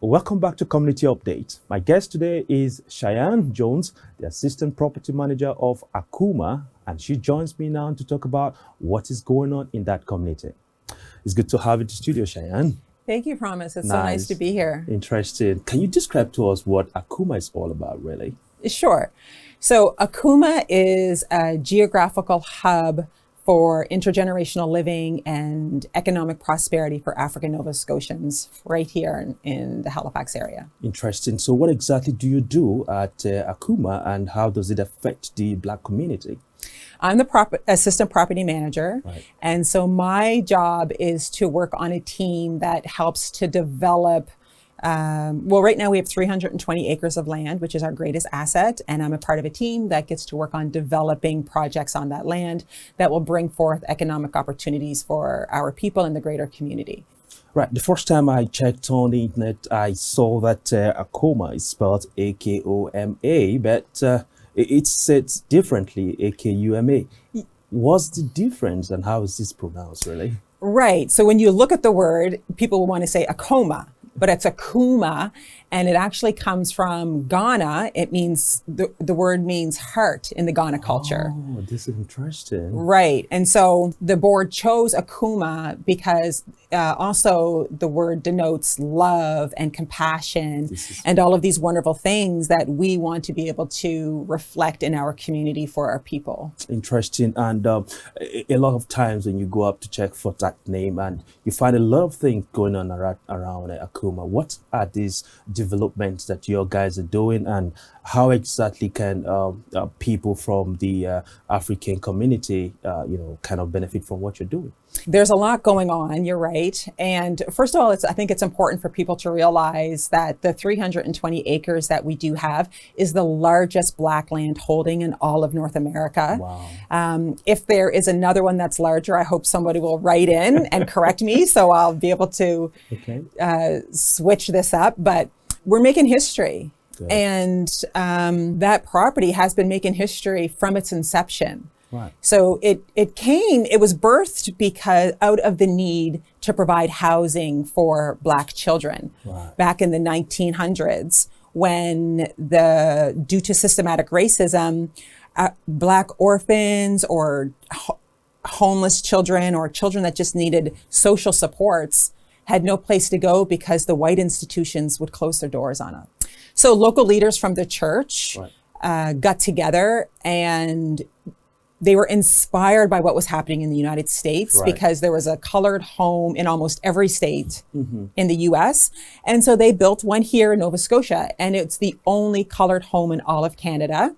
Welcome back to Community Update. My guest today is Cheyenne Jones, the Assistant Property Manager of Akoma, and she joins me now to talk about what is going on in that community. It's good to have you in the studio, Cheyenne. Thank you, Promise. It's so nice to be here. Interesting. Can you describe to us what Akoma is all about, really? Sure. So Akoma is a geographical hub for intergenerational living and economic prosperity for African Nova Scotians right here in the Halifax area. Interesting. So what exactly do you do at Akoma, and how does it affect the Black community? I'm the assistant property manager. Right. And so my job is to work on a team that helps to develop right now we have 320 acres of land, which is our greatest asset. And I'm a part of a team that gets to work on developing projects on that land that will bring forth economic opportunities for our people in the greater community. Right. The first time I checked on the internet, I saw that Akoma is spelled A-K-O-M-A, but it's said differently, A-K-U-M-A. What's the difference and how is this pronounced, really? Right. So when you look at the word, people will want to say Akoma, but it's Akoma, and it actually comes from Ghana. It means, the word means heart in the Ghana culture. Oh, this is interesting. Right. And so the board chose Akoma because also the word denotes love and compassion and all of these wonderful things that we want to be able to reflect in our community for our people. Interesting. And a lot of times when you go up to check for that name and you find a lot of things going on around Akoma, what are these developments that your guys are doing, and how exactly can people from the African community, kind of benefit from what you're doing? There's a lot going on, you're right. And first of all, I think it's important for people to realize that the 320 acres that we do have is the largest Black land holding in all of North America. Wow. If there is another one that's larger, I hope somebody will write in and correct me so I'll be able to switch this up. But we're making history. Good. And that property has been making history from its inception. Right. So it was birthed because out of the need to provide housing for Black children back in the 1900s, when due to systematic racism, Black orphans or homeless children or children that just needed social supports had no place to go because the white institutions would close their doors on them. So local leaders from the church got together, and they were inspired by what was happening in the United States because there was a colored home in almost every state in the US. And so they built one here in Nova Scotia, and it's the only colored home in all of Canada.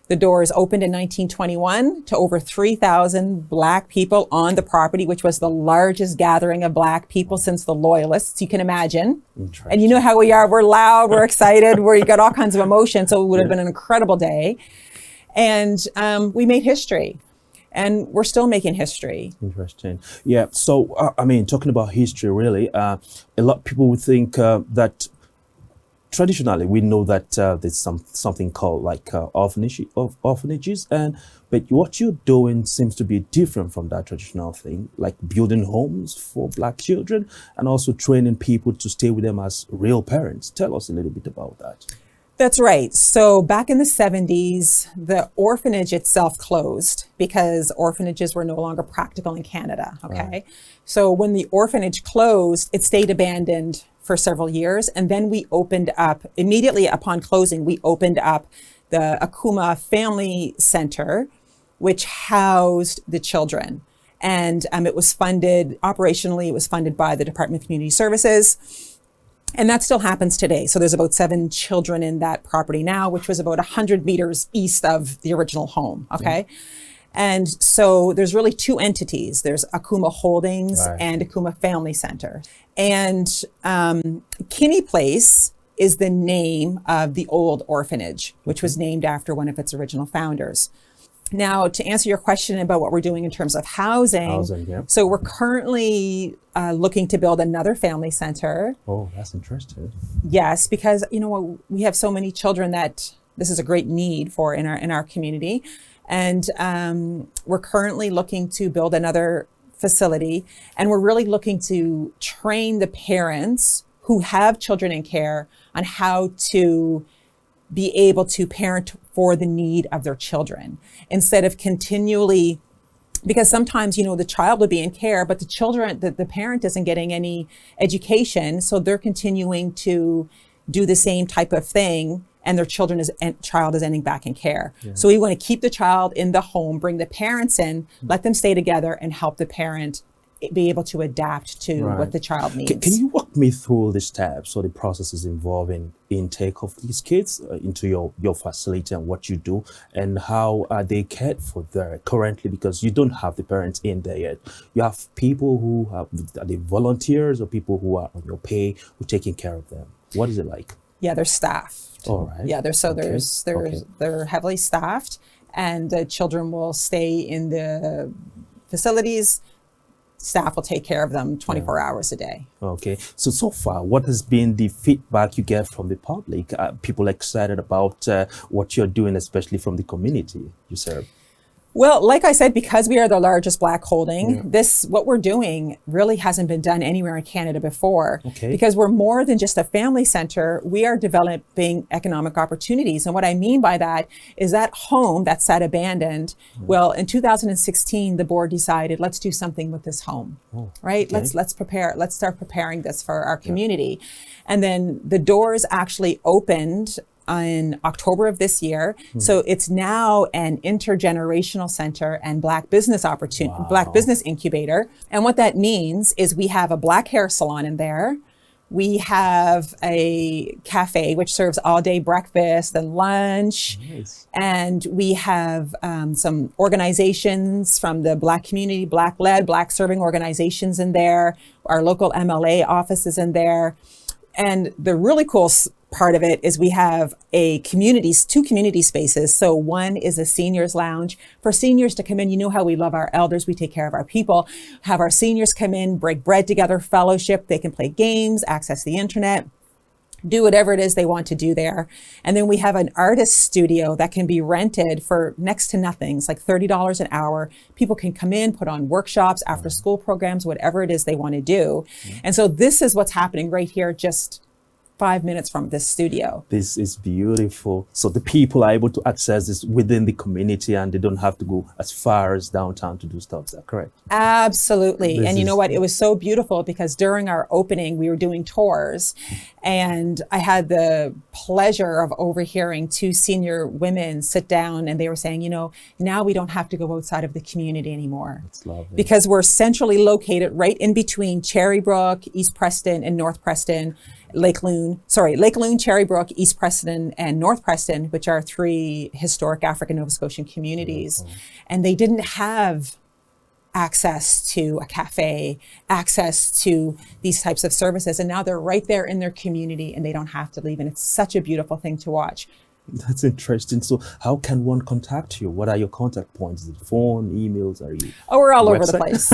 The doors opened in 1921 to over 3,000 Black people on the property, which was the largest gathering of Black people since the Loyalists, you can imagine. And you know how we are, we're loud, we're excited, you got all kinds of emotion, so it would have been an incredible day. And we made history, and we're still making history. Interesting. Yeah. So, talking about history, really, a lot of people would think that traditionally we know that there's something called like orphanages, but what you're doing seems to be different from that traditional thing, like building homes for Black children and also training people to stay with them as real parents. Tell us a little bit about that. That's right. So back in the 70s, the orphanage itself closed because orphanages were no longer practical in Canada. Okay. Right. So when the orphanage closed, it stayed abandoned for several years. And then we opened up, immediately upon closing, we opened up the Akoma Family Center, which housed the children. And it was funded, operationally, it was funded by the Department of Community Services. And that still happens today. So there's about 7 children in that property now, which was about 100 meters east of the original home, okay? And so there's really 2 entities. There's Akoma Holdings and Akoma Family Center. And Kinney Place is the name of the old orphanage, which was named after one of its original founders. Now, to answer your question about what we're doing in terms of housing, so we're currently looking to build another family center. Oh, that's interesting. Yes, because we have so many children that this is a great need for in our community, and we're currently looking to build another facility, and we're really looking to train the parents who have children in care on how to be able to parent for the need of their children instead of continually, because sometimes, the child would be in care, but the parent isn't getting any education. So they're continuing to do the same type of thing, and their child is ending back in care. Yeah. So we want to keep the child in the home, bring the parents in, let them stay together, and help the parent be able to adapt to what the child needs. Can you walk me through the steps or the processes involving intake of these kids into your facility and what you do, and how are they cared for there currently? Because you don't have the parents in there yet. You have people who are the volunteers or people who are on your pay who are taking care of them. What is it like? Yeah, they're staffed. All right. Yeah, they're heavily staffed, and the children will stay in the facilities. Staff will take care of them 24 hours a day. Okay. So far, what has been the feedback you get from the public? People excited about what you're doing, especially from the community you serve? Well, like I said, because we are the largest Black holding, what we're doing really hasn't been done anywhere in Canada before. Okay. Because we're more than just a family center, we are developing economic opportunities. And what I mean by that is that home that sat abandoned, well, in 2016, the board decided, let's do something with this home, right? Okay. Let's start preparing this for our community. And then the doors actually opened in October of this year. So it's now an intergenerational center and Black business opportunity, Black business incubator. And what that means is we have a Black hair salon in there. We have a cafe which serves all day breakfast and lunch. Nice. And we have some organizations from the Black community, Black-led, Black serving organizations in there. Our local MLA office is in there. And the really cool part of it is we have two community spaces. So one is a seniors lounge for seniors to come in. You know how we love our elders. We take care of our people. Have our seniors come in, break bread together, fellowship. They can play games, access the internet, do whatever it is they want to do there. And then we have an artist studio that can be rented for next to nothing. It's like $30 an hour. People can come in, put on workshops, after school programs, whatever it is they want to do. And so this is what's happening right here, just 5 minutes from this studio. This is beautiful. So the people are able to access this within the community and they don't have to go as far as downtown to do stuff. Is that correct? Absolutely. And you know what? It was so beautiful because during our opening, we were doing tours and I had the pleasure of overhearing two senior women sit down and they were saying, now we don't have to go outside of the community anymore. That's lovely. Because we're centrally located right in between Cherrybrook, East Preston, and North Preston. Lake Loon, Cherrybrook, East Preston, and North Preston, which are three historic African Nova Scotian communities. And they didn't have access to a cafe, access to these types of services. And now they're right there in their community and they don't have to leave. And it's such a beautiful thing to watch. That's interesting. So how can one contact you? What are your contact points? Is it phone, emails? Are you? Oh, we're all over the place.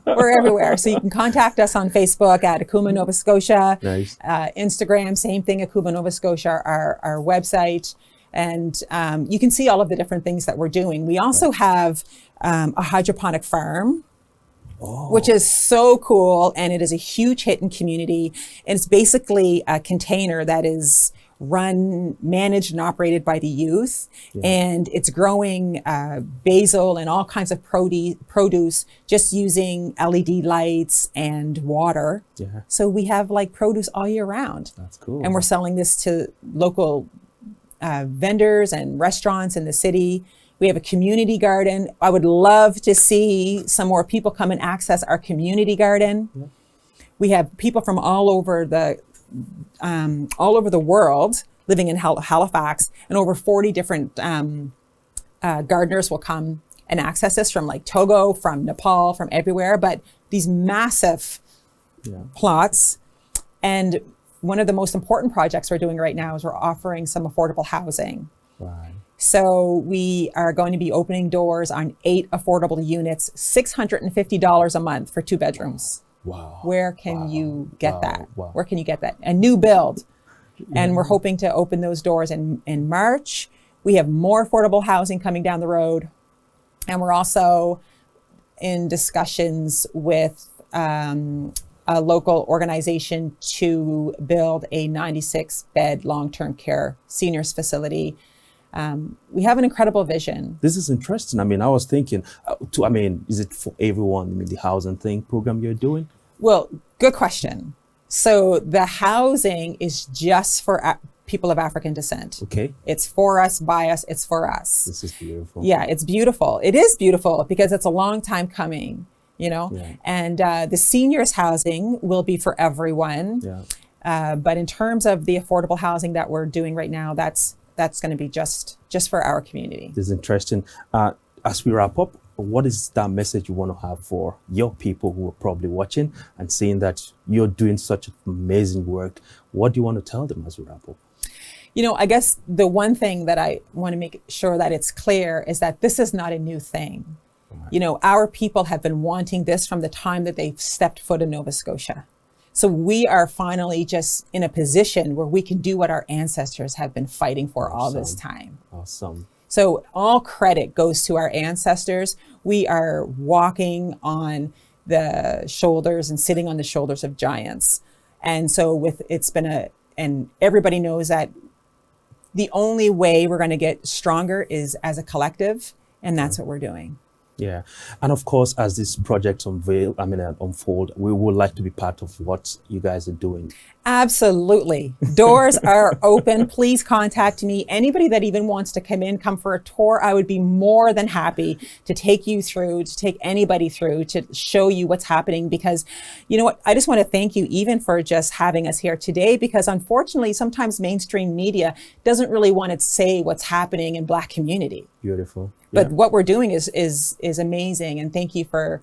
We're everywhere. So you can contact us on Facebook at Akoma, Nova Scotia. Nice. Instagram, same thing, Akoma, Nova Scotia, our website. And you can see all of the different things that we're doing. We also have a hydroponic farm, which is so cool. And it is a huge hit in community. And it's basically a container that is run, managed, and operated by the youth. And it's growing basil and all kinds of produce just using LED lights and water. So we have like produce all year round. That's cool. And we're selling this to local vendors and restaurants in the city. We have a community garden. I would love to see some more people come and access our community garden. We have people from all over the world living in Halifax, and over 40 different gardeners will come and access this from like Togo, from Nepal, from everywhere, but these massive plots. And one of the most important projects we're doing right now is we're offering some affordable housing. So we are going to be opening doors on 8 affordable units, $650 a month for 2 bedrooms. Where can you get that? Where can you get that? A new build. And we're hoping to open those doors in March. We have more affordable housing coming down the road. And we're also in discussions with a local organization to build a 96-bed long-term care seniors facility. We have an incredible vision. This is interesting. I mean, I was thinking, is it for everyone? I mean, the housing thing program you're doing? Well, good question. So the housing is just for people of African descent. Okay. It's for us, by us, it's for us. This is beautiful. Yeah, it's beautiful. It is beautiful because it's a long time coming, you know? Yeah. And the seniors housing will be for everyone. Yeah. But in terms of the affordable housing that we're doing right now, that's going to be just for our community. This is interesting. As we wrap up, what is that message you want to have for your people who are probably watching and seeing that you're doing such amazing work? What do you want to tell them as we wrap up? You know, I guess the one thing that I want to make sure that it's clear is that this is not a new thing. Right. You know, our people have been wanting this from the time that they've stepped foot in Nova Scotia. So we are finally just in a position where we can do what our ancestors have been fighting for all this time. Awesome. So all credit goes to our ancestors. We are walking on the shoulders and sitting on the shoulders of giants. And so and everybody knows that the only way we're going to get stronger is as a collective, and that's what we're doing. Yeah. And of course, as this project unfold, we would like to be part of what you guys are doing. Absolutely. Doors are open. Please contact me. Anybody that even wants to come for a tour, I would be more than happy to take you through, to take anybody through, to show you what's happening. Because you know what, I just want to thank you even for just having us here today, because unfortunately, sometimes mainstream media doesn't really want to say what's happening in Black community. Beautiful. But what we're doing is amazing. And thank you for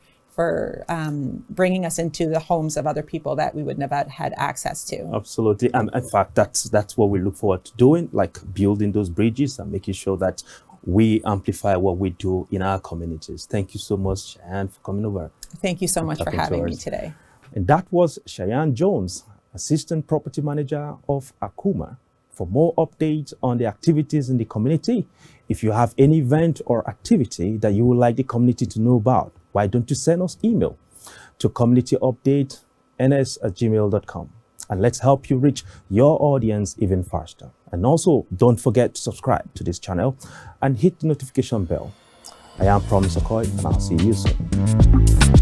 bringing us into the homes of other people that we wouldn't have had access to. Absolutely. And in fact, that's what we look forward to doing, like building those bridges and making sure that we amplify what we do in our communities. Thank you so much, Cheyenne, for coming over. Thank you so much for having me today. And that was Cheyenne Jones, Assistant Property Manager of Akoma. For more updates on the activities in the community, if you have any event or activity that you would like the community to know about, why don't you send us email to communityupdateNS@gmail.com, and let's help you reach your audience even faster. And also, don't forget to subscribe to this channel and hit the notification bell. I am Promise Okoy, and I'll see you soon.